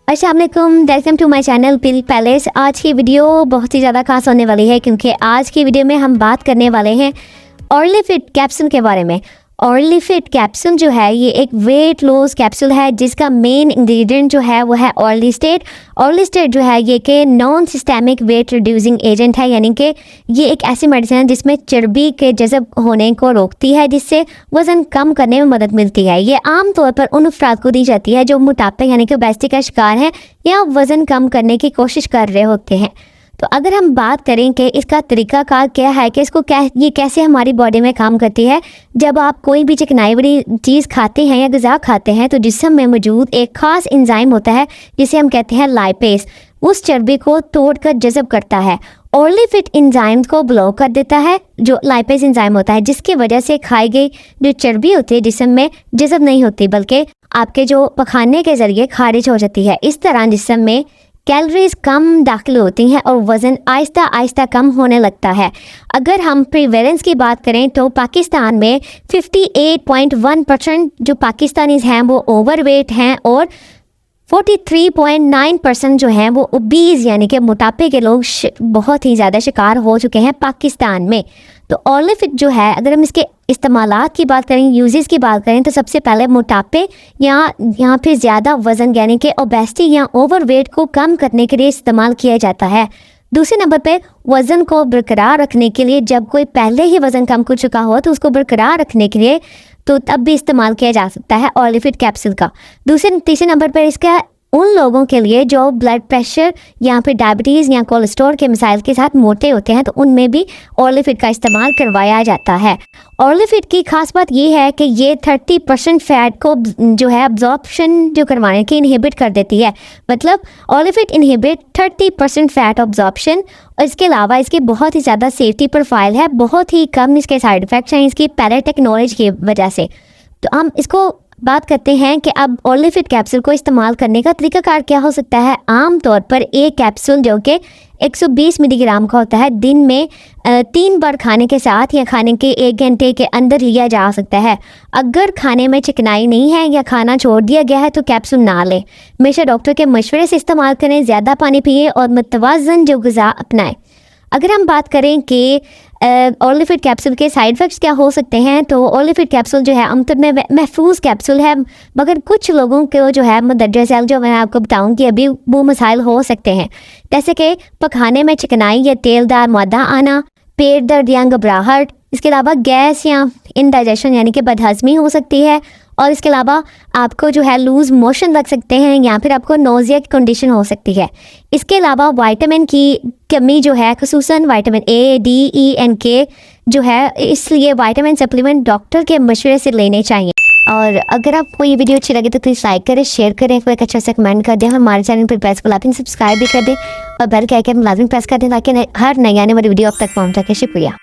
अस्सलाम वालेकुम, welcome to my channel pill palace. आज की वीडियो बहुत ही ज़्यादा खास होने वाली है क्योंकि आज की वीडियो में हम बात करने वाले हैं ऑर्लीफिट कैप्सूल के बारे में। ऑर्लीफिट कैप्सूल जो है ये एक वेट लॉस कैप्सूल है जिसका मेन इंग्रेडिएंट जो है वो है ऑर्लिस्टेट। ऑर्लिस्टेट जो है ये कि non systemic weight reducing agent है, यानी कि ये एक ऐसी मेडिसिन है जिसमें चर्बी के जज़ब होने को रोकती है, जिससे वज़न कम करने में मदद मिलती है। ये आम तौर पर उन अफराद को दी जाती है जो मोटापे यानी कि ओबेसिटी का शिकार हैं या वज़न कम करने की कोशिश कर रहे होते हैं। तो अगर हम बात करें कि इसका तरीक़ाकार क्या है कि इसको ये कैसे हमारी बॉडी में काम करती है। जब आप कोई भी चिकनाई वाली चीज़ खाते हैं या ग़िज़ा खाते हैं तो जिस्म में मौजूद एक ख़ास एंजाइम होता है जिसे हम कहते हैं लाइपेस, उस चर्बी को तोड़कर जज़ब करता है। ऑर्लीफिट एंजाइम को ब्लॉक कर देता है, जो लाइपेस एंजाइम होता है, जिसकी वजह से खाई गई जो चर्बी होती है जिस्म में जज़ब नहीं होती बल्कि आपके जो पखाने के ज़रिए खारिज हो जाती है। इस तरह जिस्म में कैलोरीज कम दाखिल होती हैं और वज़न आहिस्ता आहिस्ता कम होने लगता है। अगर हम प्रीवेलेंस की बात करें तो पाकिस्तान में 58.1% जो पाकिस्तानीज़ हैं वो ओवरवेट हैं और 43.9% जो हैं वो ओबीज़ यानी कि मोटापे के लोग बहुत ही ज़्यादा शिकार हो चुके हैं पाकिस्तान में। तो ऑर्लीफिट जो है, अगर हम इसके इस्तेमालात की बात करें, यूजेस की बात करें, तो सबसे पहले मोटापे या फिर ज़्यादा वज़न यानी कि ओबेसिटी या ओवरवेट को कम करने के लिए इस्तेमाल किया जाता है। दूसरे नंबर पे वज़न को बरकरार रखने के लिए, जब कोई पहले ही वज़न कम कर चुका हो तो उसको बरकरार रखने के लिए तो तब भी इस्तेमाल किया जा सकता है ऑर्लीफिट कैप्सूल का। तीसरे नंबर पर इसका उन लोगों के लिए जो ब्लड प्रेशर या फिर डायबिटीज़ या कोलेस्ट्रॉल के मसाइल के साथ मोटे होते हैं तो उनमें भी ऑर्लीफिट का इस्तेमाल करवाया जाता है। ऑर्लीफिट की खास बात ये है कि ये 30% फैट को जो है अब्जॉर्प्शन जो करवाने की इनहिबिट कर देती है। मतलब ऑर्लीफिट इनहिबिट 30% फैट अब्जॉर्प्शन। और इसके अलावा इसकी बहुत ही ज़्यादा सेफ्टी प्रोफाइल है, बहुत ही कम इसके साइड इफ़ेक्ट्स हैं इसकी पहले टेक्नोलॉजी की वजह से। तो हम इसको बात करते हैं कि अब ऑर्लीफिट कैप्सूल को इस्तेमाल करने का तरीकाकार क्या हो सकता है। आम तौर पर एक कैप्सूल जो कि 120 मिलीग्राम का होता है, दिन में 3 बार खाने के साथ या खाने के 1 घंटे के अंदर लिया जा सकता है। अगर खाने में चिकनाई नहीं है या खाना छोड़ दिया गया है तो कैप्सूल ना लें। हमेशा डॉक्टर के मशवरे से इस्तेमाल करें, ज़्यादा पानी पिए और मुतवाज़न जो ग़िज़ा अपनाएं। अगर हम बात करें कि ऑर्लीफिट कैप्सूल के साइड इफ़ेक्ट्स क्या हो सकते हैं, तो ऑर्लीफिट कैप्सूल जो है आमतौर में महफूज कैप्सूल है, मगर कुछ लोगों को जो है मदरजा सेल जो मैं आपको बताऊंगी अभी वो मसाइल हो सकते हैं, जैसे कि पखाने में चिकनाई या तेलदार मादा आना, पेट दर्द या घबराहट, इसके अलावा गैस या इनडाइजेशन यानी कि बदहज़मी हो सकती है, और इसके अलावा आपको जो है लूज़ मोशन लग सकते हैं या फिर आपको नोज़िया की कंडीशन हो सकती है। इसके अलावा विटामिन की कमी जो है, खुसूसन vitamin A, D, E and K जो है, इसलिए विटामिन सप्लीमेंट डॉक्टर के मशवरे से लेने चाहिए। और अगर आपको ये वीडियो अच्छी लगे तो प्लीज़ लाइक करें, शेयर करें, कोई अच्छा सा कमेंट कर दें, हमारे चैनल पर प्रेस को लाजमी सब्सक्राइब भी कर दें और बेल के आइकन लाजमी प्रेस कर दें ताकि हर नई आने वाली वीडियो अब तक पहुँच सके। शुक्रिया।